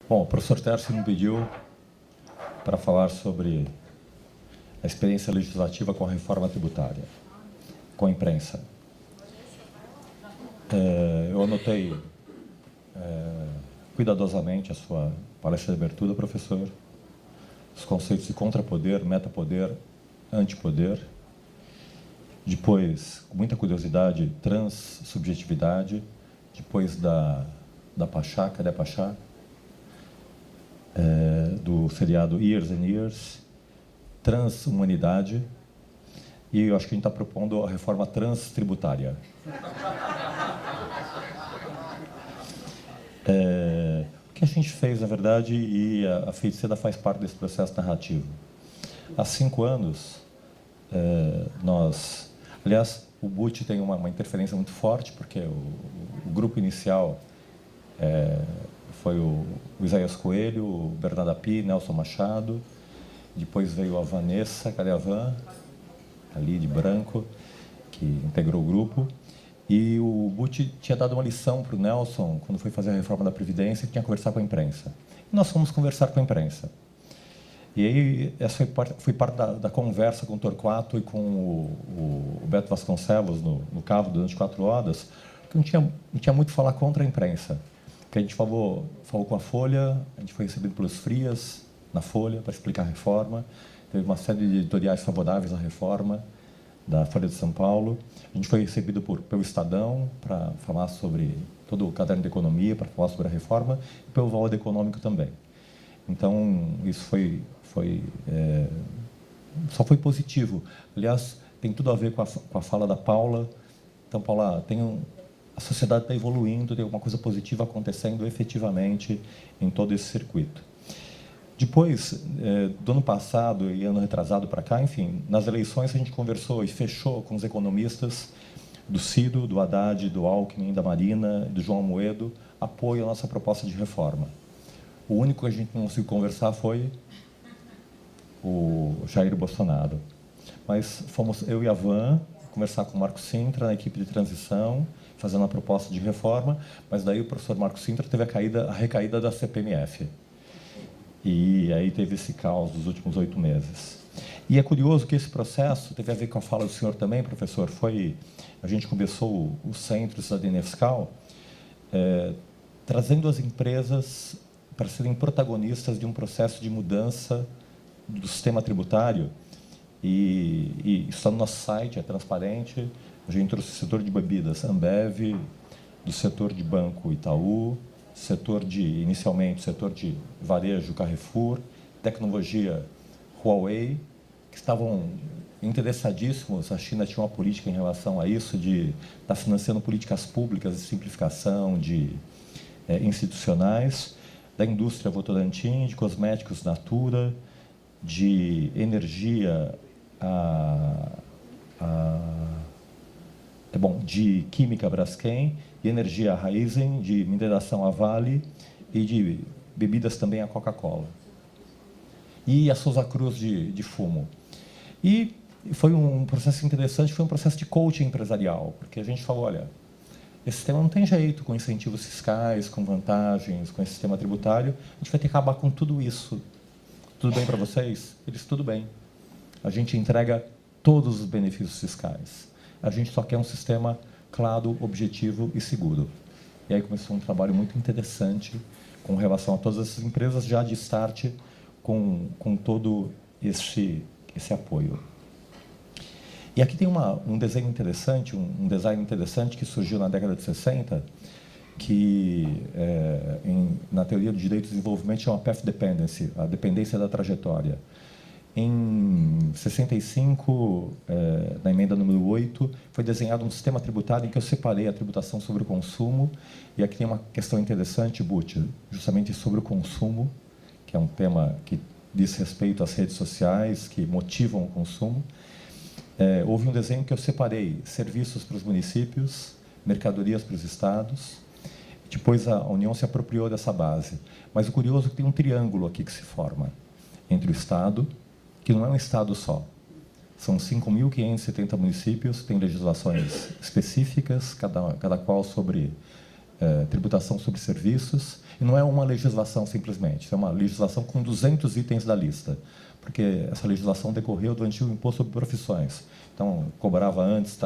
Bom, o professor Tércio me pediu para falar sobre a experiência legislativa com a reforma tributária, com a imprensa. Eu anotei cuidadosamente a sua palestra de abertura, professor, os conceitos de contrapoder, metapoder, antipoder. Depois, com muita curiosidade, transsubjetividade. Depois da Pachá, cadê a Pachá? Do seriado Years and Years, transhumanidade, e eu acho que a gente está propondo a reforma transtributária. O que a gente fez, na verdade, e a Feiticeira faz parte desse processo narrativo. Há 5 anos, nós... Aliás, o BUT tem uma interferência muito forte, porque o grupo inicial foi o Isaías Coelho, o Bernardo Api, Nelson Machado. Depois veio a Vanessa, cadê a Van? Ali de branco, que integrou o grupo. E o BUT tinha dado uma lição para o Nelson, quando foi fazer a reforma da Previdência, que tinha que conversar com a imprensa. E nós fomos conversar com a imprensa. E aí, essa foi parte da conversa com o Torquato e com o Beto Vasconcelos no carro durante 4 horas, que não tinha muito falar contra a imprensa. Porque a gente falou com a Folha, a gente foi recebido pelos Frias na Folha para explicar a reforma, teve uma série de editoriais favoráveis à reforma da Folha de São Paulo, a gente foi recebido pelo Estadão para falar sobre todo o caderno de economia, para falar sobre a reforma, e pelo Valor Econômico também. Então, isso só foi positivo. Aliás, tem tudo a ver com a fala da Paula. Então, Paula, a sociedade está evoluindo, tem alguma coisa positiva acontecendo efetivamente em todo esse circuito. Depois, do ano passado e ano retrasado para cá, enfim, nas eleições a gente conversou e fechou com os economistas do Ciro, do Haddad, do Alckmin, da Marina, do João Amoedo, apoio à nossa proposta de reforma. O único que a gente não conseguiu conversar foi o Jair Bolsonaro. Mas fomos eu e a Van conversar com o Marco Sintra, na equipe de transição, fazendo uma proposta de reforma, mas daí o professor Marco Sintra teve a recaída da CPMF. E aí teve esse caos dos últimos 8 meses. E é curioso que esse processo teve a ver com a fala do senhor também, professor. A gente começou o Centro Cidadania Fiscal trazendo as empresas para serem protagonistas de um processo de mudança do sistema tributário. E isso está no nosso site, é transparente. A gente trouxe o setor de bebidas, Ambev, do setor de banco, Itaú, inicialmente, setor de varejo, Carrefour, tecnologia, Huawei, que estavam interessadíssimos. A China tinha uma política em relação a isso, de estar financiando políticas públicas de simplificação, institucionais, da indústria Votorantim, de cosméticos Natura, de energia de química Braskem, de energia Raizen, de mineração a Vale e de bebidas também a Coca-Cola. E a Souza Cruz de fumo. E foi um processo interessante, foi um processo de coaching empresarial, porque a gente falou, olha, esse sistema não tem jeito, com incentivos fiscais, com vantagens, com esse sistema tributário, a gente vai ter que acabar com tudo isso. Tudo bem para vocês? Eles, tudo bem. A gente entrega todos os benefícios fiscais. A gente só quer um sistema claro, objetivo e seguro. E aí começou um trabalho muito interessante com relação a todas essas empresas, já de start, com todo esse apoio. E aqui tem um desenho interessante, um design interessante que surgiu na década de 60, que na teoria do direito de desenvolvimento chama Path Dependency, a dependência da trajetória. Em 65, na emenda número 8, foi desenhado um sistema tributário em que eu separei a tributação sobre o consumo, e aqui tem uma questão interessante, Butch, justamente sobre o consumo, que é um tema que diz respeito às redes sociais, que motivam o consumo. Houve um desenho que eu separei serviços para os municípios, mercadorias para os estados. Depois a União se apropriou dessa base. Mas o curioso é que tem um triângulo aqui que se forma entre o Estado, que não é um Estado só. São 5.570 municípios, tem legislações específicas, cada qual sobre tributação sobre serviços, e não é uma legislação simplesmente, é uma legislação com 200 itens da lista, porque essa legislação decorreu do antigo imposto sobre profissões. Então, cobrava antes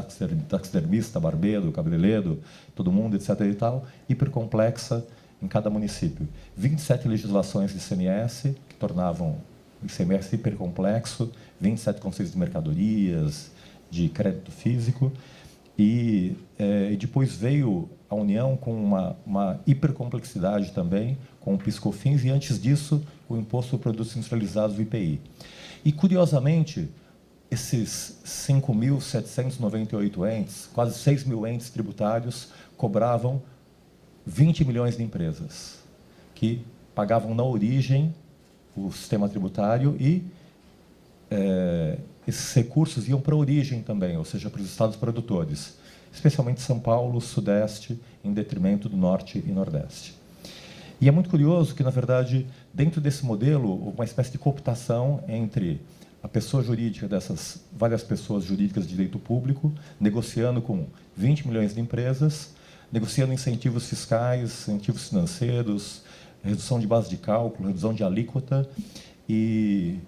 taxidermista, barbeiro, cabeleireiro, todo mundo, etc. e tal, hipercomplexa em cada município. 27 legislações de ICMS, que tornavam o ICMS hipercomplexo, 27 conceitos de mercadorias, de crédito físico, e depois veio a União com uma hipercomplexidade também, com o PIS/COFINS, e antes disso, o Imposto sobre Produtos Industrializados, o IPI. E, curiosamente, esses 5.798 entes, quase 6 mil entes tributários, cobravam 20 milhões de empresas, que pagavam na origem o sistema tributário e esses recursos iam para a origem também, ou seja, para os estados produtores, especialmente São Paulo, Sudeste, em detrimento do Norte e Nordeste. E é muito curioso que, na verdade, dentro desse modelo, uma espécie de cooptação entre a pessoa jurídica dessas várias pessoas jurídicas de direito público, negociando com 20 milhões de empresas, negociando incentivos fiscais, incentivos financeiros, redução de base de cálculo, redução de alíquota, e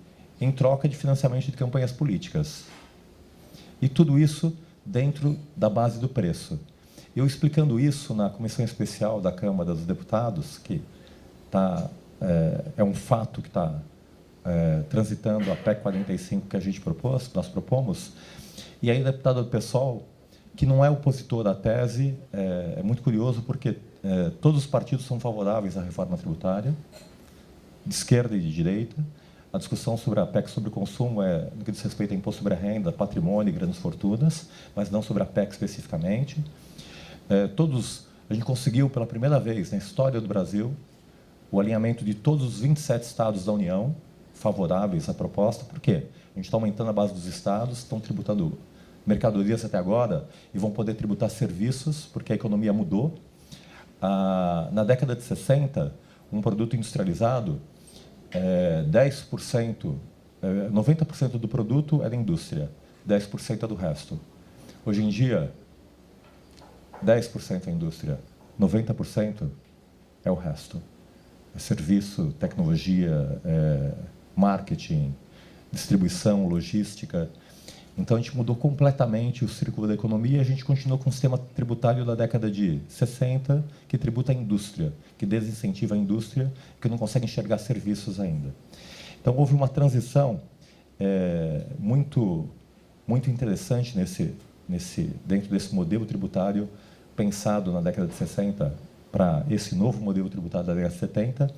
em troca de financiamento de campanhas políticas. E tudo isso dentro da base do preço. Eu explicando isso na Comissão Especial da Câmara dos Deputados, que é um fato que está transitando a PEC 45 que a gente propôs, que nós propomos, e aí o deputado do PSOL, que não é opositor à tese, é muito curioso porque todos os partidos são favoráveis à reforma tributária, de esquerda e de direita. A discussão sobre a PEC sobre o consumo no que diz respeito a imposto sobre a renda, patrimônio e grandes fortunas, mas não sobre a PEC especificamente. A gente conseguiu, pela primeira vez na história do Brasil, o alinhamento de todos os 27 estados da União favoráveis à proposta. Por quê? A gente está aumentando a base dos estados, estão tributando mercadorias até agora e vão poder tributar serviços, porque a economia mudou. Na década de 60, um produto industrializado, 10%, 90% do produto era indústria, 10% é do resto. Hoje em dia, 10% é indústria, 90% é o resto. É serviço, tecnologia, marketing, distribuição, logística. Então, a gente mudou completamente o círculo da economia e a gente continuou com o sistema tributário da década de 60, que tributa a indústria, que desincentiva a indústria, que não consegue enxergar serviços ainda. Então, houve uma transição muito interessante dentro desse modelo tributário pensado na década de 60 para esse novo modelo tributário da década de 70.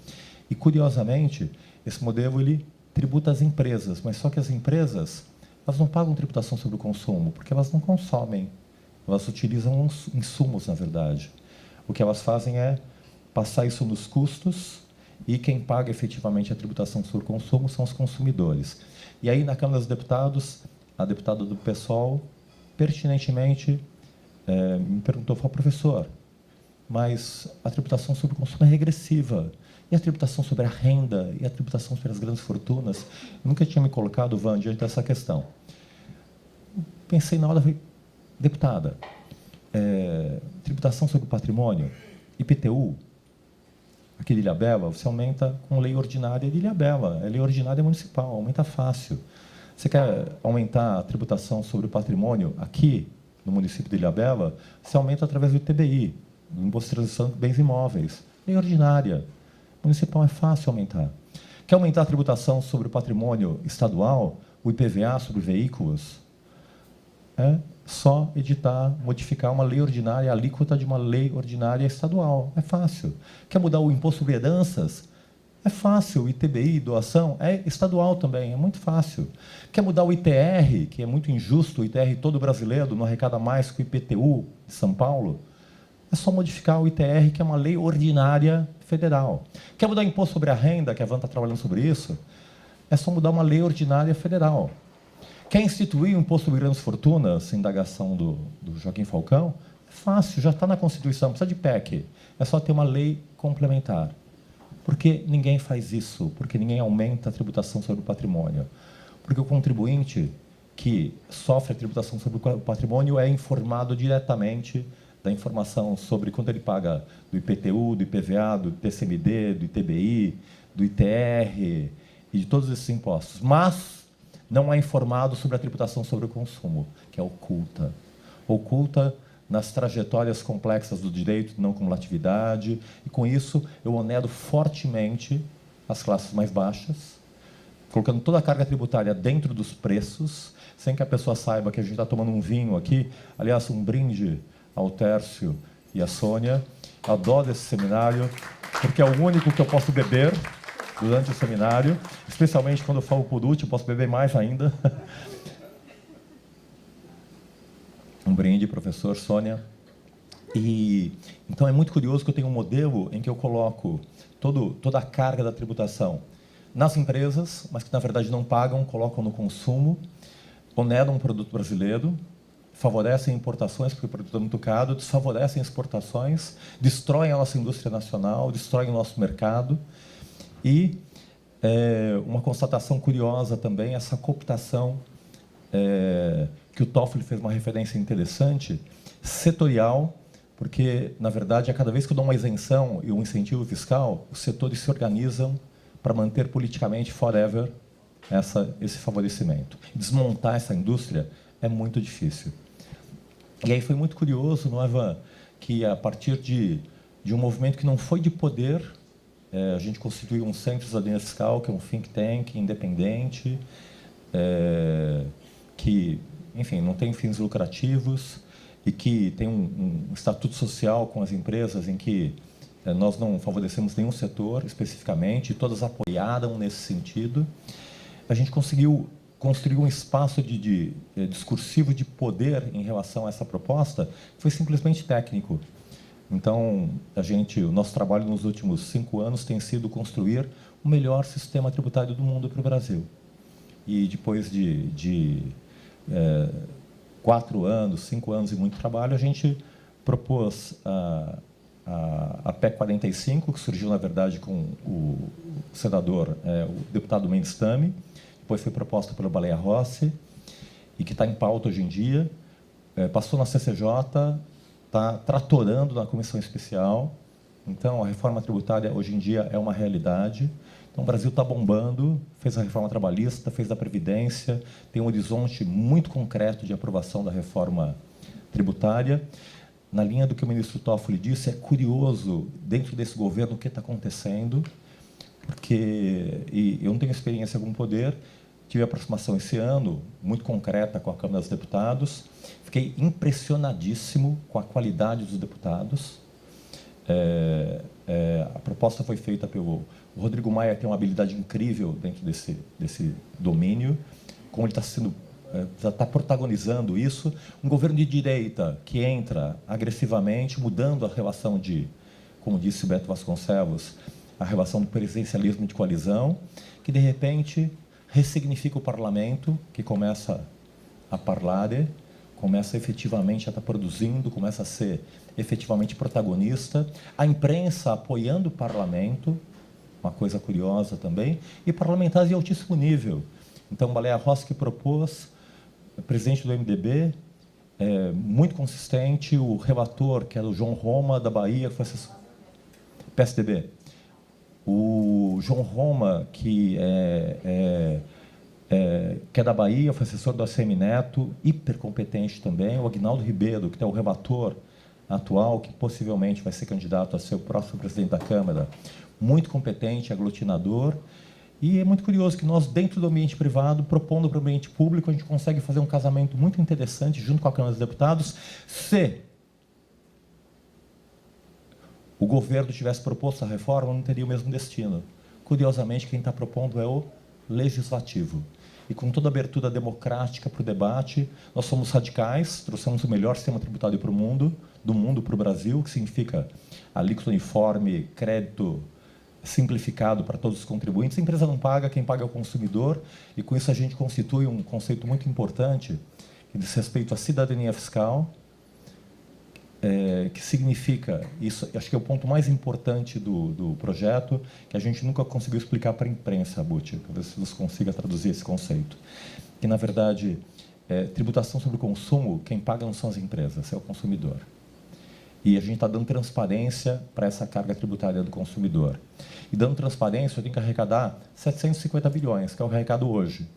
E, curiosamente, esse modelo ele tributa as empresas, mas só que as empresas elas não pagam tributação sobre o consumo, porque elas não consomem, elas utilizam insumos, na verdade. O que elas fazem é passar isso nos custos e quem paga efetivamente a tributação sobre o consumo são os consumidores. E aí, na Câmara dos Deputados, a deputada do PSOL, pertinentemente, me perguntou, falou, professor, mas a tributação sobre o consumo é regressiva. E a tributação sobre a renda, e a tributação sobre as grandes fortunas? Eu nunca tinha me colocado, Van, diante dessa questão. Pensei na hora, falei, deputada, tributação sobre o patrimônio, IPTU, aqui de Ilhabela, você aumenta com lei ordinária de Ilhabela, é lei ordinária municipal, aumenta fácil. Você quer aumentar a tributação sobre o patrimônio aqui, no município de Ilhabela, você aumenta através do ITBI, do Imposto de Transação de Bens Imóveis, lei ordinária. Municipal é fácil aumentar. Quer aumentar a tributação sobre o patrimônio estadual, o IPVA sobre veículos? É só editar, modificar uma lei ordinária, a alíquota de uma lei ordinária estadual. É fácil. Quer mudar o imposto sobre heranças? É fácil. O ITBI, doação, é estadual também, é muito fácil. Quer mudar o ITR, que é muito injusto, o ITR todo brasileiro não arrecada mais que o IPTU de São Paulo? É só modificar o ITR, que é uma lei ordinária federal. Quer mudar o imposto sobre a renda, que a Van está trabalhando sobre isso? É só mudar uma lei ordinária federal. Quer instituir um imposto sobre grandes fortunas, indagação do Joaquim Falcão? É fácil, já está na Constituição, não precisa de PEC. É só ter uma lei complementar. Por que ninguém faz isso? Porque ninguém aumenta a tributação sobre o patrimônio. Porque o contribuinte que sofre a tributação sobre o patrimônio é informado diretamente da informação sobre quanto ele paga do IPTU, do IPVA, do TCMD, do ITBI, do ITR e de todos esses impostos. Mas não é informado sobre a tributação sobre o consumo, que é oculta. Oculta nas trajetórias complexas do direito de não cumulatividade, e com isso eu onedo fortemente as classes mais baixas, colocando toda a carga tributária dentro dos preços, sem que a pessoa saiba que a gente está tomando um vinho aqui. Aliás, um brinde ao Tércio e à Sônia. Adoro esse seminário, porque é o único que eu posso beber durante o seminário, especialmente quando eu falo por último, eu posso beber mais ainda. Um brinde, professor, Sônia. E então é muito curioso que eu tenho um modelo em que eu coloco toda a carga da tributação nas empresas, mas que na verdade não pagam, colocam no consumo, oneram o produto brasileiro, favorecem importações porque o produto é muito caro, desfavorecem exportações, destroem a nossa indústria nacional, destroem o nosso mercado. E uma constatação curiosa também, essa cooptação, que o Toffoli fez uma referência interessante, setorial, porque, na verdade, a cada vez que eu dou uma isenção e um incentivo fiscal, os setores se organizam para manter politicamente forever esse favorecimento. Desmontar essa indústria é muito difícil. E aí foi muito curioso, não é, Ivan, que a partir de um movimento que não foi de poder, a gente constituiu um Centro de Cidadania Fiscal, que é um think tank independente, que, enfim, não tem fins lucrativos e que tem um estatuto social com as empresas em que nós não favorecemos nenhum setor especificamente, todas apoiaram nesse sentido. A gente conseguiu construir um espaço discursivo de poder em relação a essa proposta, que foi simplesmente técnico. Então, o nosso trabalho nos últimos 5 anos tem sido construir o melhor sistema tributário do mundo para o Brasil. E depois de 4 anos, 5 anos e muito trabalho, a gente propôs a PEC 45, que surgiu, na verdade, com o senador, o deputado Mendes Tami, depois foi proposta pelo Baleia Rossi, e que está em pauta hoje em dia, passou na CCJ, está tratorando na comissão especial. Então, a reforma tributária, hoje em dia, é uma realidade. Então, o Brasil está bombando, fez a reforma trabalhista, fez a Previdência, tem um horizonte muito concreto de aprovação da reforma tributária. Na linha do que o ministro Toffoli disse, é curioso, dentro desse governo, o que está acontecendo, porque eu não tenho experiência com poder, tive aproximação esse ano, muito concreta, com a Câmara dos Deputados, fiquei impressionadíssimo com a qualidade dos deputados. A proposta foi feita pelo Rodrigo Maia, tem uma habilidade incrível dentro desse domínio, como ele está protagonizando isso. Um governo de direita que entra agressivamente, mudando a relação como disse Beto Vasconcelos, a relação do presidencialismo de coalizão, que, de repente, ressignifica o parlamento, que começa a parlare, começa efetivamente a estar produzindo, começa a ser efetivamente protagonista, a imprensa apoiando o parlamento, uma coisa curiosa também, e parlamentares de altíssimo nível. Então, Baleia Rossi que propôs, presidente do MDB, muito consistente, o relator, que era o João Roma, da Bahia, que foi assessor, PSDB. O João Roma, que é da Bahia, foi assessor do ACM Neto, hipercompetente também. O Aguinaldo Ribeiro, que é o relator atual, que possivelmente vai ser candidato a ser o próximo presidente da Câmara, muito competente, aglutinador. E é muito curioso que nós, dentro do ambiente privado, propondo para o ambiente público, a gente consegue fazer um casamento muito interessante junto com a Câmara dos Deputados, se o governo tivesse proposto a reforma, não teria o mesmo destino. Curiosamente, quem está propondo é o Legislativo. E com toda a abertura democrática para o debate, nós somos radicais, trouxemos o melhor sistema tributário para o mundo, do mundo para o Brasil, que significa alíquota uniforme, crédito simplificado para todos os contribuintes. A empresa não paga, quem paga é o consumidor, e com isso a gente constitui um conceito muito importante, que diz respeito à cidadania fiscal, que significa, isso acho que é o ponto mais importante do projeto, que a gente nunca conseguiu explicar para a imprensa, Buti, para ver se você consiga traduzir esse conceito. Que, na verdade, tributação sobre o consumo, quem paga não são as empresas, é o consumidor. E a gente está dando transparência para essa carga tributária do consumidor. E dando transparência, eu tenho que arrecadar 750 bilhões, que é o arrecado hoje.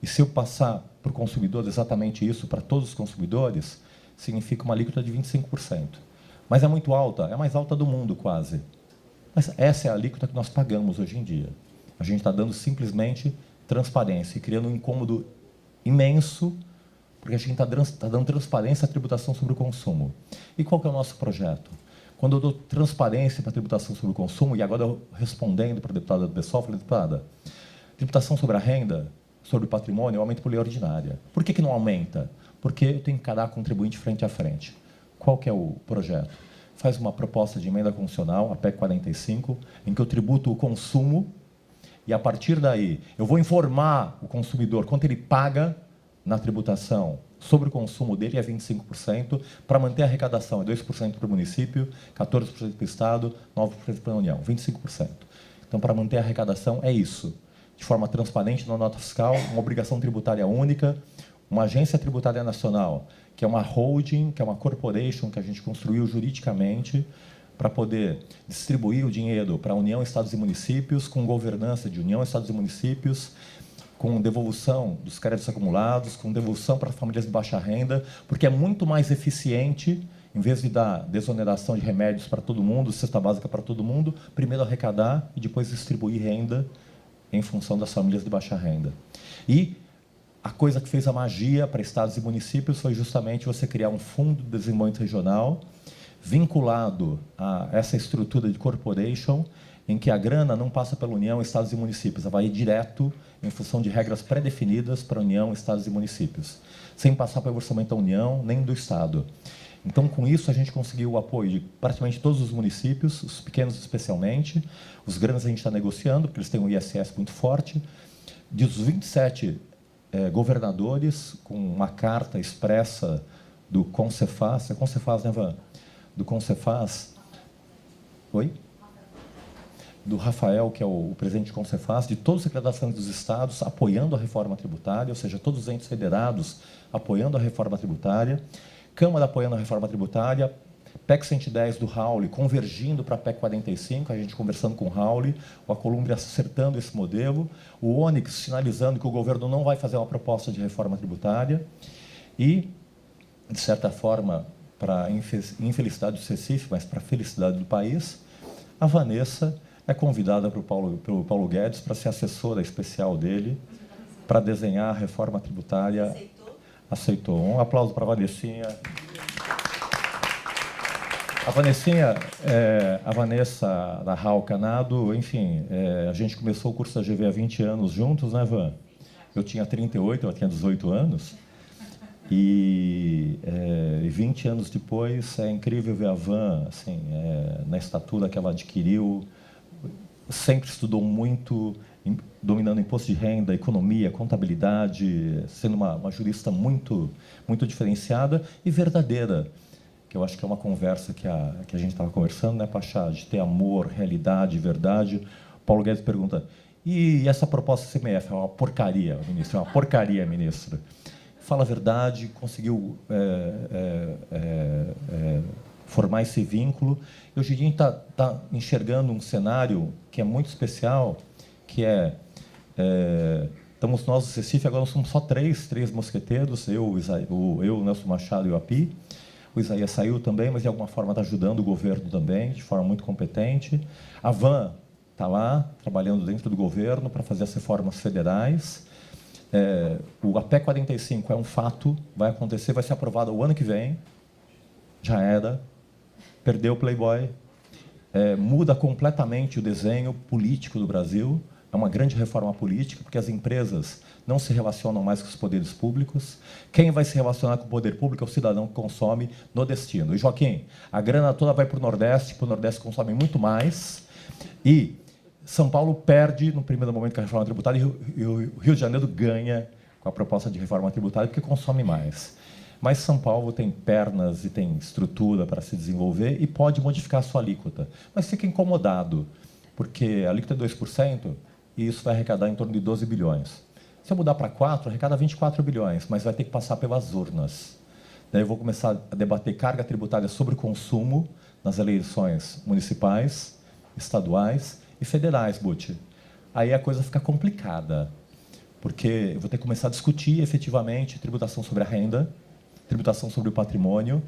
E se eu passar para o consumidor exatamente isso, para todos os consumidores, significa uma alíquota de 25%. Mas é muito alta, é a mais alta do mundo quase. Mas essa é a alíquota que nós pagamos hoje em dia. A gente está dando simplesmente transparência e criando um incômodo imenso, porque a gente está dando transparência à tributação sobre o consumo. E qual que é o nosso projeto? Quando eu dou transparência para a tributação sobre o consumo, e agora eu respondendo para a deputada do PSOL, falei, deputada, tributação sobre a renda, sobre o patrimônio, aumenta por lei ordinária. Por que não aumenta? Porque eu tenho que encarar contribuinte frente a frente. Qual que é o projeto? Faz uma proposta de emenda constitucional, a PEC 45, em que eu tributo o consumo e, a partir daí, eu vou informar o consumidor quanto ele paga na tributação sobre o consumo dele, é 25%, para manter a arrecadação, é 2% para o município, 14% para o Estado, 9% para a União, 25%. Então, para manter a arrecadação, é isso. De forma transparente na nota fiscal, uma obrigação tributária única, uma agência tributária nacional, que é uma holding, que é uma corporation que a gente construiu juridicamente para poder distribuir o dinheiro para a União, Estados e Municípios, com governança de União, Estados e Municípios, com devolução dos créditos acumulados, com devolução para famílias de baixa renda, porque é muito mais eficiente, em vez de dar desoneração de remédios para todo mundo, cesta básica para todo mundo, primeiro arrecadar e depois distribuir renda em função das famílias de baixa renda. E a coisa que fez a magia para estados e municípios foi justamente você criar um fundo de desenvolvimento regional vinculado a essa estrutura de corporation, em que a grana não passa pela União, estados e municípios, ela vai ir direto em função de regras pré-definidas para a União, estados e municípios, sem passar pelo orçamento da União nem do Estado. Então, com isso, a gente conseguiu o apoio de praticamente todos os municípios, os pequenos especialmente, os grandes a gente está negociando, porque eles têm um ISS muito forte. Dos 27 governadores, com uma carta expressa do Concefaz, é Concefaz, né, Van? Do Concefaz. Oi? Do Rafael, que é o presidente de Concefaz, de todos os secretários dos estados, apoiando a reforma tributária, ou seja, todos os entes federados apoiando a reforma tributária, Câmara apoiando a reforma tributária, PEC 110 do Raul convergindo para a PEC 45, a gente conversando com o Raul, a Colômbia acertando esse modelo, o Onyx sinalizando que o governo não vai fazer uma proposta de reforma tributária e, de certa forma, para a infelicidade do Recife, mas para a felicidade do país, a Vanessa é convidada pelo Paulo Guedes para ser assessora especial dele, para desenhar a reforma tributária. Aceitou. Um aplauso para a Vanessinha. A Vanessa da Raul Canado, enfim, a gente começou o curso da GV há 20 anos juntos, né, Van? Eu tinha 38, ela tinha 18 anos. E 20 anos depois, é incrível ver a Van, assim, na estatura que ela adquiriu, sempre estudou muito, dominando imposto de renda, economia, contabilidade, sendo uma jurista muito, muito diferenciada e verdadeira, que eu acho que é uma conversa que a gente estava conversando, né, Pachá, de ter amor, realidade, verdade. Paulo Guedes pergunta, e essa proposta do CMF? É uma porcaria, ministro, é uma porcaria, ministro. Fala a verdade, conseguiu formar esse vínculo. E hoje em dia a gente está enxergando um cenário que é muito especial, que estamos nós do Recife, agora nós somos só três mosqueteiros, eu, o Nelson Machado e o Api. O Isaías saiu também, mas de alguma forma está ajudando o governo também, de forma muito competente. A Van está lá, trabalhando dentro do governo para fazer as reformas federais. A PEC 45 é um fato, vai acontecer, vai ser aprovado o ano que vem. Já era. Perdeu o Playboy. Muda completamente o desenho político do Brasil. É uma grande reforma política, porque as empresas não se relacionam mais com os poderes públicos. Quem vai se relacionar com o poder público é o cidadão que consome no destino. E, Joaquim, a grana toda vai para o Nordeste consome muito mais. E São Paulo perde, no primeiro momento, com a reforma tributária, e o Rio de Janeiro ganha com a proposta de reforma tributária, porque consome mais. Mas São Paulo tem pernas e tem estrutura para se desenvolver e pode modificar a sua alíquota. Mas fica incomodado, porque a alíquota é 2%, e isso vai arrecadar em torno de 12 bilhões. Se eu mudar para 4, arrecada 24 bilhões, mas vai ter que passar pelas urnas. Daí eu vou começar a debater carga tributária sobre o consumo nas eleições municipais, estaduais e federais, Butch. Aí a coisa fica complicada, porque eu vou ter que começar a discutir efetivamente tributação sobre a renda, tributação sobre o patrimônio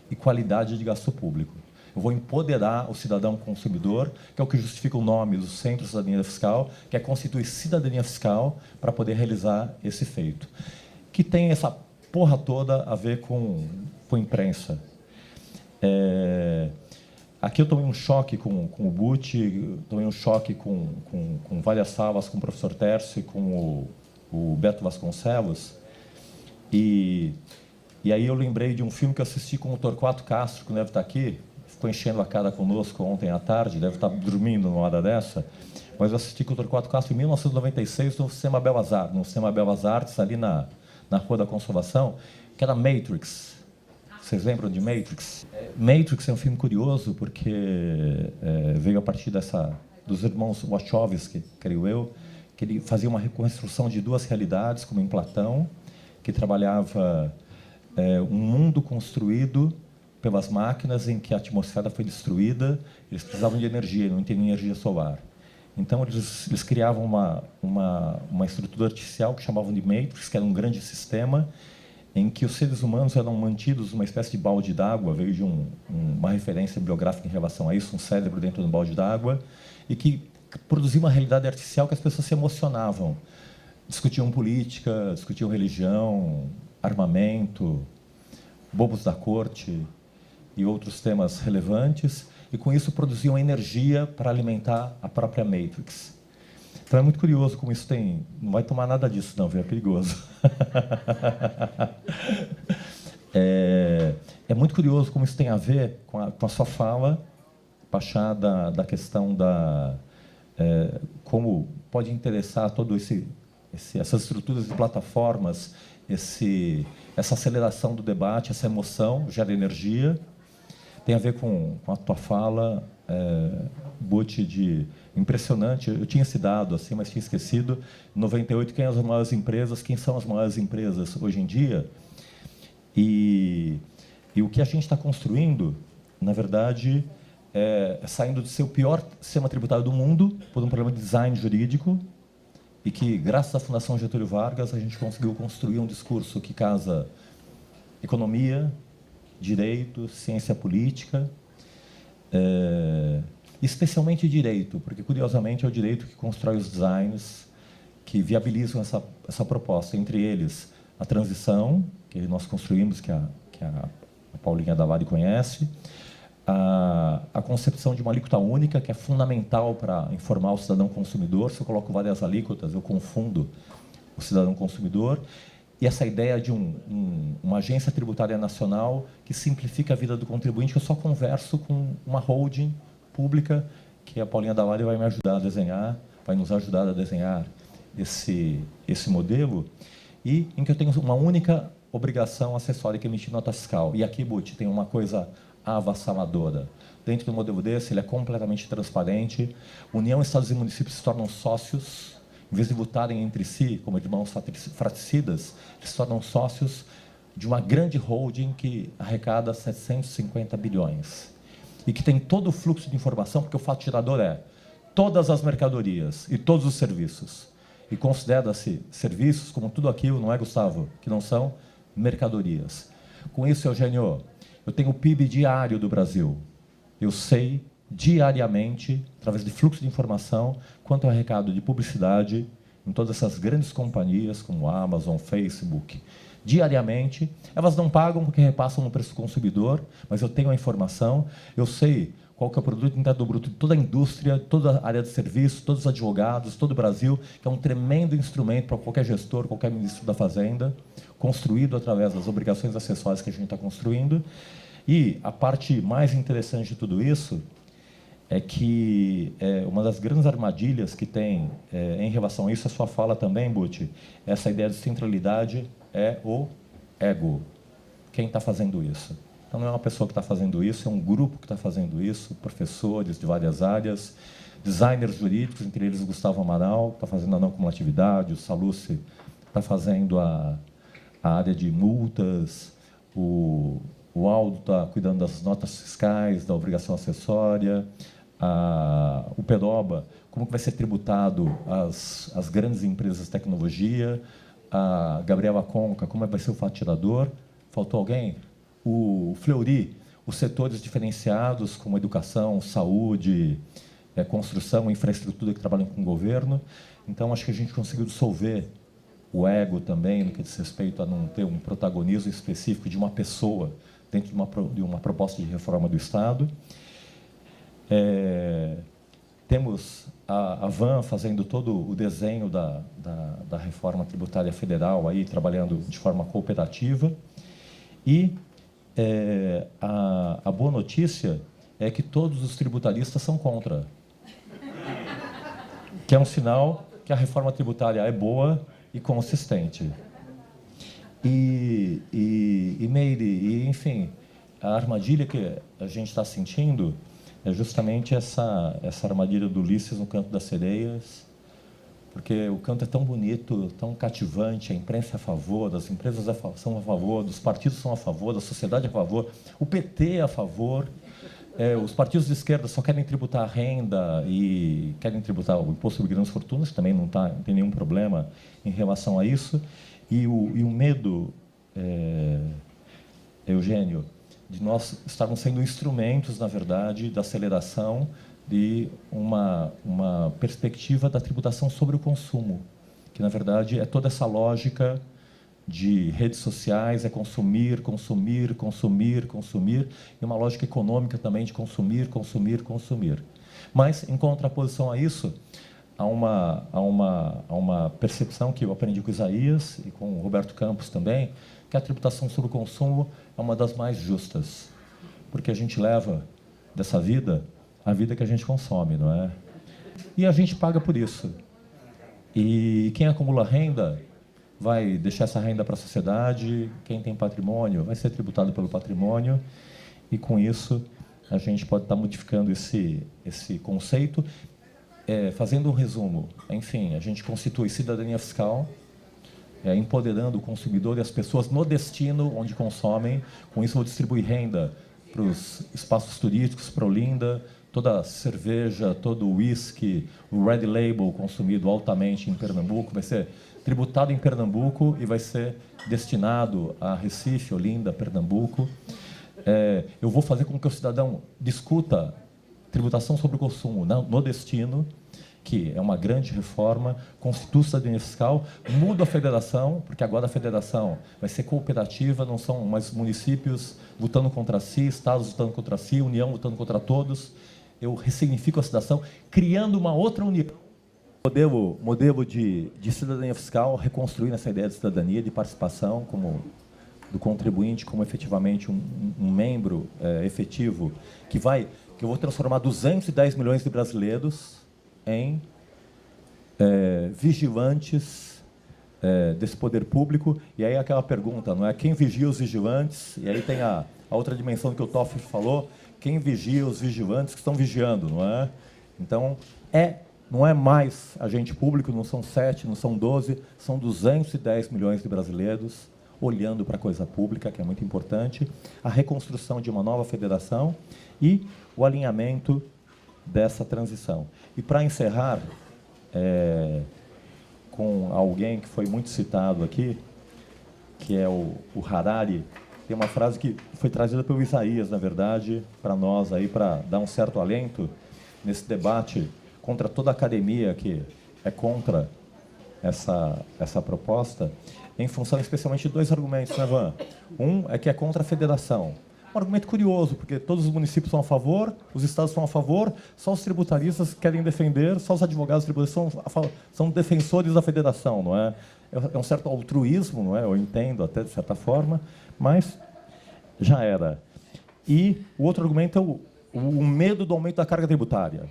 e qualidade de gasto público. Eu vou empoderar o cidadão consumidor, que é o que justifica o nome do Centro de Cidadania Fiscal, que é constituir cidadania fiscal para poder realizar esse feito. Que tem essa porra toda a ver com imprensa. Aqui eu tomei um choque com o Butch, tomei um choque com várias salas, com o professor Tércio e com o Beto Vasconcelos. E aí eu lembrei de um filme que eu assisti com o Torquato Castro, que deve estar aqui, ficou enchendo a cara conosco ontem à tarde, deve estar dormindo numa hora dessa, mas eu assisti com o Torquato Castro em 1996 no Cinema Belas Artes, ali na Rua da Consolação, que era Matrix. Vocês lembram de Matrix? Matrix é um filme curioso porque veio a partir dos irmãos Wachowski, creio eu, que ele fazia uma reconstrução de duas realidades, como em Platão, que trabalhava um mundo construído pelas máquinas em que a atmosfera foi destruída, eles precisavam de energia, não tinham energia solar. Então, eles criavam uma estrutura artificial que chamavam de Matrix, que era um grande sistema em que os seres humanos eram mantidos numa espécie de balde d'água, veio de uma referência bibliográfica em relação a isso, um cérebro dentro de um balde d'água, e que produzia uma realidade artificial que as pessoas se emocionavam. Discutiam política, discutiam religião, armamento, bobos da corte e outros temas relevantes, e com isso produziam energia para alimentar a própria Matrix. Então é muito curioso como isso tem... Não vai tomar nada disso, não, viu? É perigoso. É muito curioso como isso tem a ver com a sua fala, Pachá, da questão como pode interessar todo essas estruturas de plataformas, essa aceleração do debate, essa emoção, gera energia. Tem a ver com a tua fala, Butch, impressionante. Eu tinha esse dado, assim, mas tinha esquecido. Em 98, quem são as maiores empresas hoje em dia? E o que a gente está construindo, na verdade, é saindo de ser o pior sistema tributário do mundo, por um problema de design jurídico, e que, graças à Fundação Getúlio Vargas, a gente conseguiu construir um discurso que casa economia, direito, ciência política, especialmente direito, porque, curiosamente, é o direito que constrói os designs que viabilizam essa proposta, entre eles a transição, que nós construímos, que a Paulinha Davari conhece, a concepção de uma alíquota única, que é fundamental para informar o cidadão consumidor. Se eu coloco várias alíquotas, eu confundo o cidadão consumidor. E essa ideia de uma agência tributária nacional que simplifica a vida do contribuinte, que eu só converso com uma holding pública, que a Paulinha Davari vai me ajudar a desenhar, vai nos ajudar a desenhar esse modelo, e em que eu tenho uma única obrigação acessória, que é emitir nota fiscal. E aqui, Butch, tem uma coisa avassaladora. Dentro do modelo desse, ele é completamente transparente. União, estados e municípios se tornam sócios. Em vez de lutarem entre si, como irmãos fratricidas, eles se tornam sócios de uma grande holding que arrecada 750 bilhões. E que tem todo o fluxo de informação, porque o fato tirador é todas as mercadorias e todos os serviços. E considera-se serviços como tudo aquilo, não é, Gustavo? Que não são mercadorias. Com isso, Eugênio, eu tenho o PIB diário do Brasil. Eu sei diariamente, através de fluxo de informação, quanto é o recado de publicidade em todas essas grandes companhias, como Amazon, Facebook. Diariamente, elas não pagam porque repassam no preço do consumidor, mas eu tenho a informação, eu sei qual que é o produto interno bruto de toda a indústria, toda a área de serviço, todos os advogados, todo o Brasil, que é um tremendo instrumento para qualquer gestor, qualquer ministro da Fazenda, construído através das obrigações acessórias que a gente está construindo. E a parte mais interessante de tudo isso é que uma das grandes armadilhas que tem em relação a isso, a sua fala também, Butch, essa ideia de centralidade é o ego. Quem está fazendo isso? Então, não é uma pessoa que está fazendo isso, é um grupo que está fazendo isso, professores de várias áreas, designers jurídicos, entre eles o Gustavo Amaral, que está fazendo a não cumulatividade, o Salucci está fazendo a área de multas, o Aldo está cuidando das notas fiscais, da obrigação acessória, o Peroba, como que vai ser tributado as grandes empresas de tecnologia, a Gabriela Conca, como vai ser o fatirador. Faltou alguém? O Fleury, os setores diferenciados, como educação, saúde, construção, infraestrutura, que trabalham com o governo. Então, acho que a gente conseguiu dissolver o ego também, no que diz respeito a não ter um protagonismo específico de uma pessoa dentro de uma proposta de reforma do Estado. Temos a Van fazendo todo o desenho da reforma tributária federal, aí, trabalhando de forma cooperativa. E a boa notícia é que todos os tributaristas são contra, que é um sinal que a reforma tributária é boa e consistente. Meire, enfim, a armadilha que a gente está sentindo é justamente essa armadilha do Ulisses no Canto das Sereias, porque o canto é tão bonito, tão cativante, a imprensa é a favor, as empresas são a favor, os partidos são a favor, a sociedade é a favor, o PT é a favor, os partidos de esquerda só querem tributar a renda e querem tributar o imposto sobre grandes fortunas, que também não tem nenhum problema em relação a isso, e o medo, Eugênio, de nós estarmos sendo instrumentos, na verdade, da aceleração de uma perspectiva da tributação sobre o consumo, que, na verdade, é toda essa lógica de redes sociais, é consumir, consumir, consumir, consumir, e uma lógica econômica também de consumir, consumir, consumir. Mas, em contraposição a isso, há uma percepção que eu aprendi com Isaías e com o Roberto Campos também, que a tributação sobre o consumo é uma das mais justas, porque a gente leva dessa vida a vida que a gente consome, não é? E a gente paga por isso. E quem acumula renda vai deixar essa renda para a sociedade, quem tem patrimônio vai ser tributado pelo patrimônio, e com isso a gente pode estar modificando esse conceito. Fazendo um resumo, enfim, a gente constitui cidadania fiscal, empoderando o consumidor e as pessoas no destino onde consomem. Com isso, vou distribuir renda para os espaços turísticos, para Olinda, toda a cerveja, todo o whisky, o Red Label consumido altamente em Pernambuco vai ser tributado em Pernambuco e vai ser destinado a Recife, Olinda, Pernambuco. Eu vou fazer com que o cidadão discuta tributação sobre o consumo no destino, que é uma grande reforma, constitui cidadania fiscal, muda a federação, porque agora a federação vai ser cooperativa, não são mais municípios lutando contra si, estados lutando contra si, União lutando contra todos. Eu ressignifico a cidadão, criando uma outra união. Modelo de cidadania fiscal, reconstruindo essa ideia de cidadania, de participação do contribuinte como efetivamente um membro efetivo, que eu vou transformar 210 milhões de brasileiros em vigilantes desse poder público. E aí aquela pergunta, não é? Quem vigia os vigilantes? E aí tem a outra dimensão que o Toffoli falou, quem vigia os vigilantes que estão vigiando, não é? Então, não é mais agente público, não são 7, não são 12, são 210 milhões de brasileiros olhando para a coisa pública, que é muito importante, a reconstrução de uma nova federação e o alinhamento dessa transição. E, para encerrar, com alguém que foi muito citado aqui, que é o Harari, tem uma frase que foi trazida pelo Isaías, na verdade, para nós, aí, para dar um certo alento nesse debate contra toda a academia que é contra essa proposta, em função especialmente de dois argumentos, né, Van? Um é que é contra a federação. Um argumento curioso, porque todos os municípios são a favor, os estados são a favor, só os tributaristas querem defender, só os advogados tributistas são defensores da federação, não é? É um certo altruísmo, não é? Eu entendo até de certa forma, mas já era. E o outro argumento é o medo do aumento da carga tributária.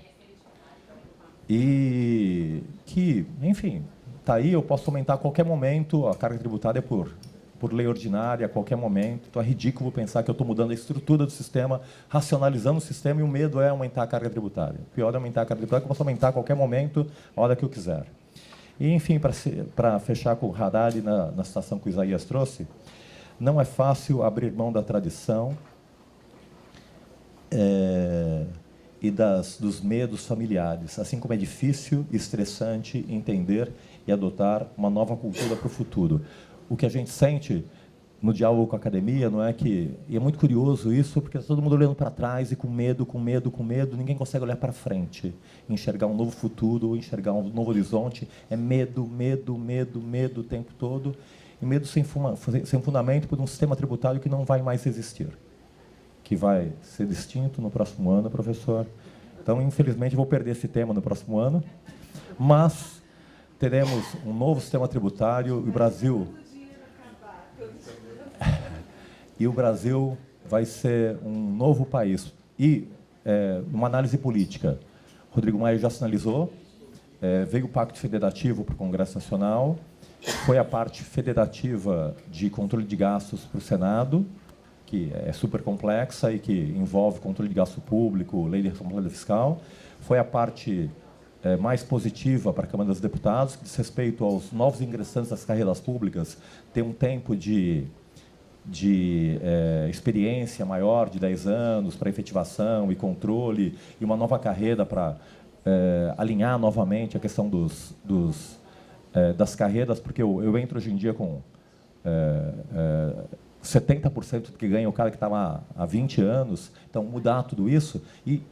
E que, enfim, está aí, eu posso aumentar a qualquer momento a carga tributária por lei ordinária, a qualquer momento. Então é ridículo pensar que eu estou mudando a estrutura do sistema, racionalizando o sistema, e o medo é aumentar a carga tributária. O pior é aumentar a carga tributária, que eu posso aumentar a qualquer momento, a hora que eu quiser. E, enfim, para fechar com o Harari na citação que o Isaías trouxe, Não é fácil abrir mão da tradição e dos medos familiares, assim como é difícil e estressante entender e adotar uma nova cultura para o futuro. O que a gente sente no diálogo com a academia, não é que... E é muito curioso isso, porque está todo mundo olhando para trás e com medo, ninguém consegue olhar para frente, enxergar um novo futuro, enxergar um novo horizonte. É medo, medo, medo, medo o tempo todo, e medo sem fundamento por um sistema tributário que não vai mais existir, que vai ser distinto no próximo ano, professor. Então, infelizmente, vou perder esse tema no próximo ano, mas teremos um novo sistema tributário, e o Brasil vai ser um novo país. E uma análise política. Rodrigo Maia já sinalizou, veio o Pacto Federativo para o Congresso Nacional, foi a parte federativa de controle de gastos para o Senado, que é super complexa e que envolve controle de gasto público, lei de responsabilidade fiscal. Foi a parte mais positiva para a Câmara dos Deputados, que diz respeito aos novos ingressantes das carreiras públicas, ter um tempo de experiência maior, de 10 anos, para efetivação e controle, e uma nova carreira para alinhar novamente a questão das carreiras, porque eu entro hoje em dia com 70% do que ganha o cara que está lá há 20 anos, então mudar tudo isso,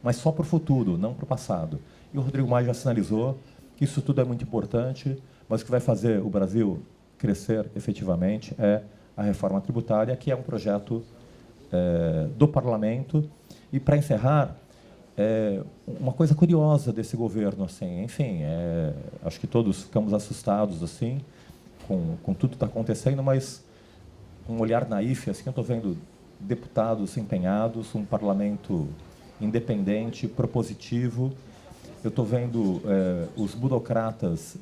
mas só para o futuro, não para o passado. E o Rodrigo Maia já sinalizou que isso tudo é muito importante, mas o que vai fazer o Brasil crescer efetivamente é a reforma tributária, que é um projeto do Parlamento. E, para encerrar, uma coisa curiosa desse governo, assim, enfim, acho que todos ficamos assustados assim, com tudo que está acontecendo, mas com um olhar naif, assim, eu estou vendo deputados empenhados, um parlamento independente, propositivo. Eu estou vendo os burocratas,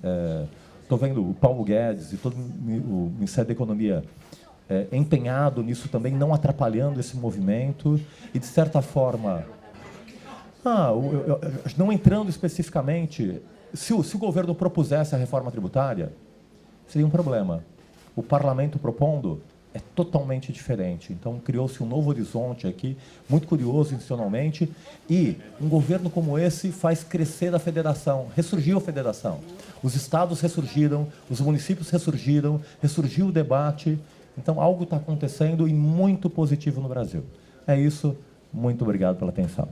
estou vendo o Paulo Guedes e todo o Ministério da Economia empenhado nisso também, não atrapalhando esse movimento e, de certa forma, não entrando especificamente, se o governo propusesse a reforma tributária, seria um problema. O parlamento propondo é totalmente diferente. Então, criou-se um novo horizonte aqui, muito curioso institucionalmente, e um governo como esse faz crescer a federação, ressurgiu a federação. Os estados ressurgiram, os municípios ressurgiram, ressurgiu o debate. Então, algo está acontecendo e muito positivo no Brasil. É isso. Muito obrigado pela atenção.